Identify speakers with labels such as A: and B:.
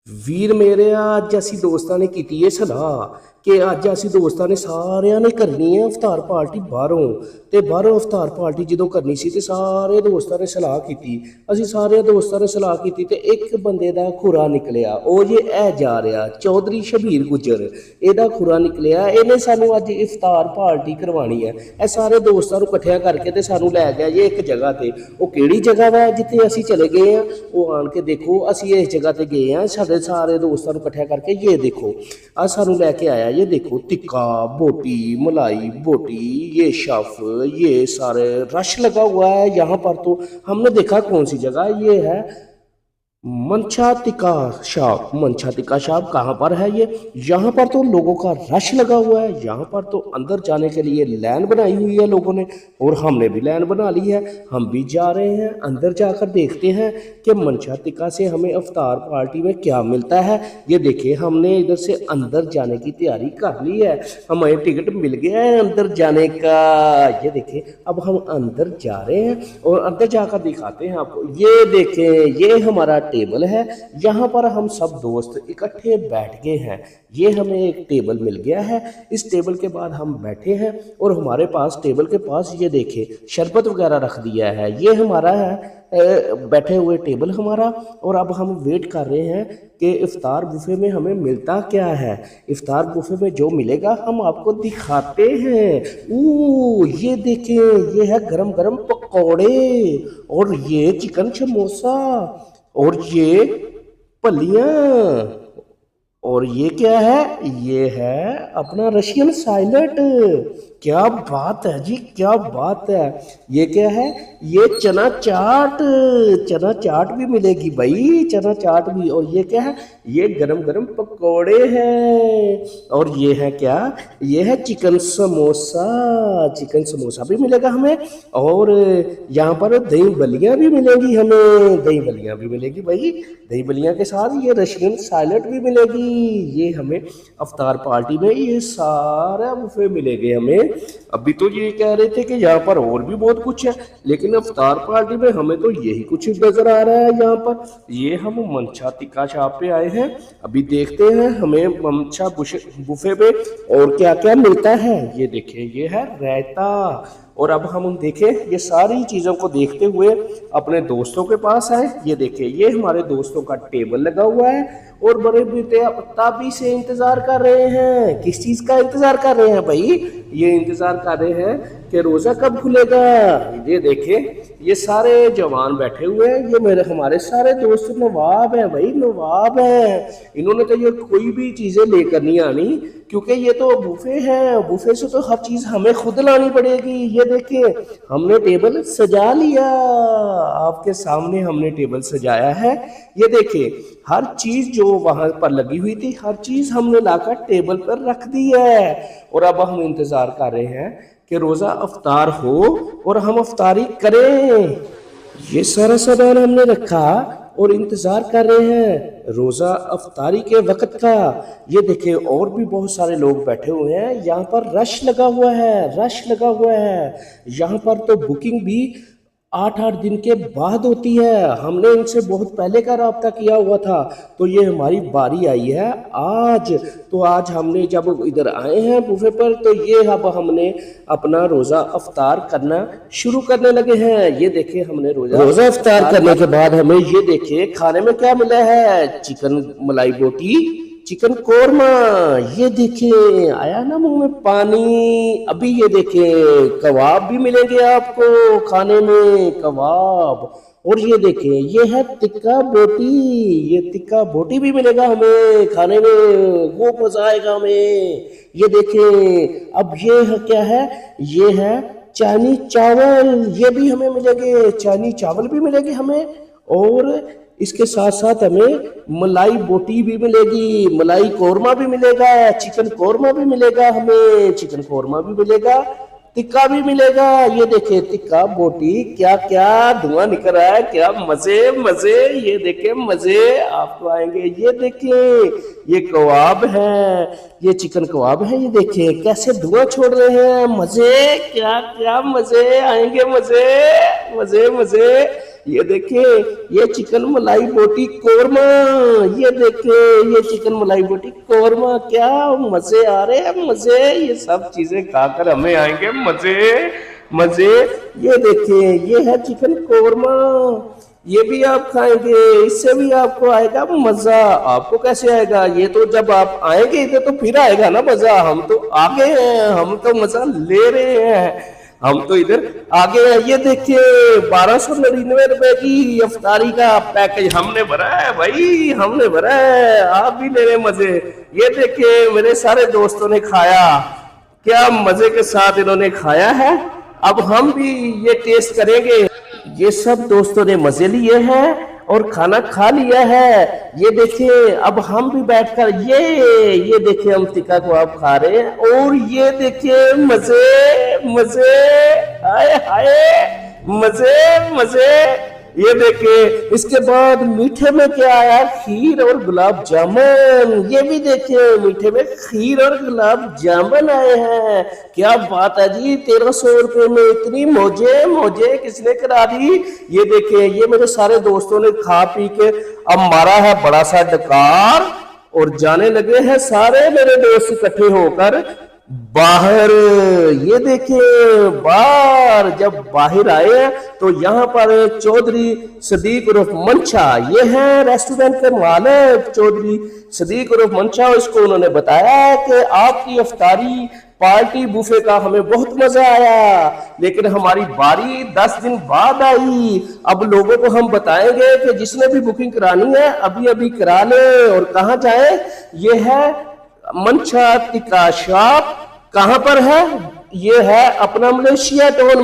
A: ਵੀਰ ਮੇਰੇ ਅੱਜ ਅਸੀਂ ਦੋਸਤਾਂ ਨੇ ਕੀਤੀ ਇਹ ਸਲਾਹ ਕਿ ਅੱਜ ਅਸੀਂ ਦੋਸਤਾਂ ਨੇ ਸਾਰਿਆਂ ਨੇ ਕਰਨੀ ਹੈ ਇਫਤਾਰ ਪਾਰਟੀ ਬਾਹਰੋਂ। ਤੇ ਬਾਹਰੋਂ ਇਫਤਾਰ ਪਾਰਟੀ ਜਦੋਂ ਕਰਨੀ ਸੀ ਤੇ ਸਾਰੇ ਦੋਸਤਾਂ ਨੇ ਸਲਾਹ ਕੀਤੀ। ਅਸੀਂ ਸਾਰੇ ਦੋਸਤਾਂ ਨੇ ਸਲਾਹ ਕੀਤੀ ਤੇ ਇੱਕ ਬੰਦੇ ਦਾ ਖੁਰਾ ਨਿਕਲਿਆ, ਉਹ ਜੇ ਇਹ ਜਾ ਰਿਹਾ ਚੌਧਰੀ ਸ਼ਬੀਰ ਗੁੱਜਰ, ਇਹਦਾ ਖੁਰਾ ਨਿਕਲਿਆ। ਇਹਨੇ ਸਾਨੂੰ ਅੱਜ ਇਫਤਾਰ ਪਾਰਟੀ ਕਰਵਾਉਣੀ ਹੈ। ਇਹ ਸਾਰੇ ਦੋਸਤਾਂ ਨੂੰ ਇਕੱਠਿਆਂ ਕਰਕੇ ਤੇ ਸਾਨੂੰ ਲੈ ਗਿਆ ਜੇ ਇੱਕ ਜਗ੍ਹਾ ਤੇ। ਉਹ ਕਿਹੜੀ ਜਗ੍ਹਾ ਵਾ ਜਿੱਥੇ ਅਸੀਂ ਚਲੇ ਗਏ ਆ, ਉਹ ਆਣ ਕੇ ਦੇਖੋ। ਅਸੀਂ ਇਸ ਜਗ੍ਹਾ ਤੇ ਗਏ ਆ ਸਾਡੇ सारे दोस्तों को इकट्ठा करके। ये देखो आज सानू लेके आया, ये देखो टिक्का बोटी मलाई बोटी, ये शफ, ये सारे रश लगा हुआ है यहाँ पर। तो हमने देखा कौन सी जगह, ये है मनछा टिक्का शॉप। मनछा टिक्का शॉप कहाँ पर है ये? यहाँ पर तो लोगों का रश लगा हुआ है। यहाँ पर तो अंदर जाने के लिए लाइन बनाई हुई है लोगों ने, और हमने भी लाइन बना ली है। हम भी जा रहे हैं, अंदर जाकर देखते हैं कि मनछा टिक्का से हमें इफ्तार पार्टी में क्या मिलता है। ये देखिए हमने इधर से अंदर जाने की तैयारी कर ली है, हमें टिकट मिल गया है अंदर जाने का। ये देखिए अब हम अंदर जा रहे हैं और अंदर जाकर दिखाते हैं आपको। ये देखें ये हमारा टेबल है, यहाँ पर हम सब दोस्त इकट्ठे बैठ गए हैं। ये हमें एक टेबल मिल गया है। इस टेबल के बाद हम बैठे हैं और हमारे पास टेबल के पास ये देखे शरबत वगैरह रख दिया है। ये हमारा है बैठे हुए टेबल हमारा। और अब हम वेट कर रहे हैं कि इफ्तार बुफे में हमें मिलता क्या है। इफ्तार बुफे में जो मिलेगा हम आपको दिखाते हैं। ये देखें ये है गरम गरम पकौड़े, और ये चिकन समोसा, और ये पलियां, और ये क्या है? ये है अपना रशियन साइलेंट। क्या बात है जी, क्या बात है। ये क्या है? ये चना चाट। चना चाट भी मिलेगी भाई, चना चाट भी। और ये क्या है? ये गरम गरम पकोड़े हैं। और ये है क्या? ये है चिकन समोसा। चिकन समोसा भी मिलेगा हमें। और यहाँ पर दही बलियाँ भी मिलेगी हमें, दही बलियाँ भी मिलेगी भाई। दही बलियाँ के साथ ये रशियन साइलेंट भी मिलेगी। ये हमें अफ्तार पार्टी में ये सारा बुफे मिलेंगे हमें। अभी तो ये कह रहे थे कि यहाँ पर और भी बहुत कुछ है, लेकिन अफ्तार पार्टी में हमें तो यही कुछ नजर आ रहा है यहाँ पर। ये हम मनछा टिक्का शॉप पे आए हैं, अभी देखते हैं हमें मनछा बुफे पे और क्या क्या मिलता है। ये देखिए ये है रायता। और अब हम देखें ये सारी चीज़ों को देखते हुए अपने दोस्तों के पास आए। ये देखिए ये हमारे दोस्तों का टेबल लगा हुआ है और बड़े बेताबी से इंतज़ार कर रहे हैं। किस चीज़ का इंतज़ार कर रहे हैं भाई? ये इंतज़ार कर रहे हैं कि रोज़ा कब खुलेगा। ये देखें ये सारे जवान बैठे हुए हैं, ये मेरे हमारे सारे दोस्त नवाब हैं भाई, नवाब हैं। इन्होंने तो ये कोई भी चीज़ें लेकर नहीं आनी, क्योंकि ये तो बुफे है, बुफे से तो हर चीज़ हमें खुद लानी पड़ेगी। ये देखिए हमने टेबल सजा लिया, आपके सामने हमने टेबल सजाया है। ये देखिए हर चीज़ जो वहाँ पर लगी हुई थी हर चीज़ हमने लाकर टेबल पर रख दी है। और अब हम इंतज़ार कर रहे हैं कि रोज़ा अफ्तार हो और हम अफ्तारी करें। ये सारा सामान हमने रखा और इंतज़ार कर रहे हैं रोज़ा अफ्तारी के वक़्त का। ये देखिए और भी बहुत सारे लोग बैठे हुए हैं, यहाँ पर रश लगा हुआ है, रश लगा हुआ है। यहाँ पर तो बुकिंग भी 8-8 दिन के बाद होती है। हमने इनसे बहुत पहले का रब्ता किया हुआ था, तो ये हमारी बारी आई है आज। तो आज हमने जब इधर आए हैं बुफे पर, तो ये अब हमने अपना रोज़ा अफ्तार करना शुरू करने लगे हैं। ये देखिए हमने रोज़ा अफ्तार करने के बाद हमें ये देखिए खाने में क्या मिला है। चिकन मलाई बोटी, चिकन कोरमा। ये देखिए आया ना मुंह में पानी। अभी ये देखिए कबाब भी मिलेंगे आपको खाने में, कबाब। और ये देखिए ये है टिक्का बोटी, ये टिक्का बोटी भी मिलेगा हमें खाने में, वो मजा आएगा हमें। ये देखिए अब ये है क्या है? ये है चाइनी चावल, ये भी हमें मिलेंगे, चाइनी चावल भी मिलेंगे हमें। और इसके साथ साथ हमें मलाई बोटी भी मिलेगी, मलाई कोरमा भी मिलेगा, चिकन कोरमा भी मिलेगा हमें, चिकन कोरमा भी मिलेगा, टिक्का भी मिलेगा। ये देखिए टिक्का बोटी, क्या क्या धुआं निकल रहा है, क्या मजे मजे। ये देखिए मजे आपको आएंगे। ये देखिए ये कबाब है, ये चिकन कबाब है। ये देखिए कैसे धुआं छोड़ रहे हैं, मजे, क्या क्या मजे आएंगे, मजे मजे मजे। ये देखिए, ये चिकन मलाई बोटी कोरमा, ये देखिए ये चिकन मलाई बोटी कोरमा, क्या मजे आ रहे हैं, मजे। ये सब चीजें खाकर हमें आएंगे मजे मजे। ये देखिए ये है चिकन कोरमा, ये भी आप खाएंगे, इससे भी आपको आएगा मजा। आपको कैसे आएगा, ये तो जब आप आएंगे इधर तो फिर आएगा ना मजा। हम तो आगे हैं, हम तो मजा ले रहे हैं, हम तो इधर आगे हैं। ये देखिए 1299 रुपए की अफ्तारी का पैकेज हमने भरा है भाई, हमने भरा है, आप भी ले रहे मजे। ये देखिए मेरे सारे दोस्तों ने खाया, क्या मजे के साथ इन्होंने खाया है। अब हम भी ये टेस्ट करेंगे। ये सब दोस्तों ने मजे लिए हैं और खाना खा लिया है। ये देखिए अब हम भी बैठकर ये देखिए हम टिक्का को आप खा रहे हैं, और ये देखिए मजे मजे, हाय हाय मजे मजे। ये देखिए इसके बाद मीठे में क्या आया, खीर और गुलाब जामुन। ये भी देखिए मीठे में खीर और गुलाब जामुन आए हैं। क्या बात है जी, 1300 रुपए में इतनी मौजे मौजे किसने करा दी। ये देखिए ये मेरे सारे दोस्तों ने खा पी के अब मारा है बड़ा सा डकार और जाने लगे हैं सारे मेरे दोस्त इकट्ठे होकर बाहर। ये देखिए बाहर जब बाहर आए तो यहाँ पर चौधरी सदीक उर्फ मंशा, ये है रेस्टोरेंट के मालिक चौधरी सदीक उर्फ मंशा। इसको उन्होंने बताया कि आपकी अफ्तारी पार्टी बुफे का हमें बहुत मजा आया, लेकिन हमारी बारी 10 दिन बाद आई। अब लोगों को हम बताएंगे कि जिसने भी बुकिंग करानी है अभी अभी करा ले। और कहाँ जाए, ये है मंशा टिक्का शॉप। कहां पर है, ये है अपना मलेशिया टाउन।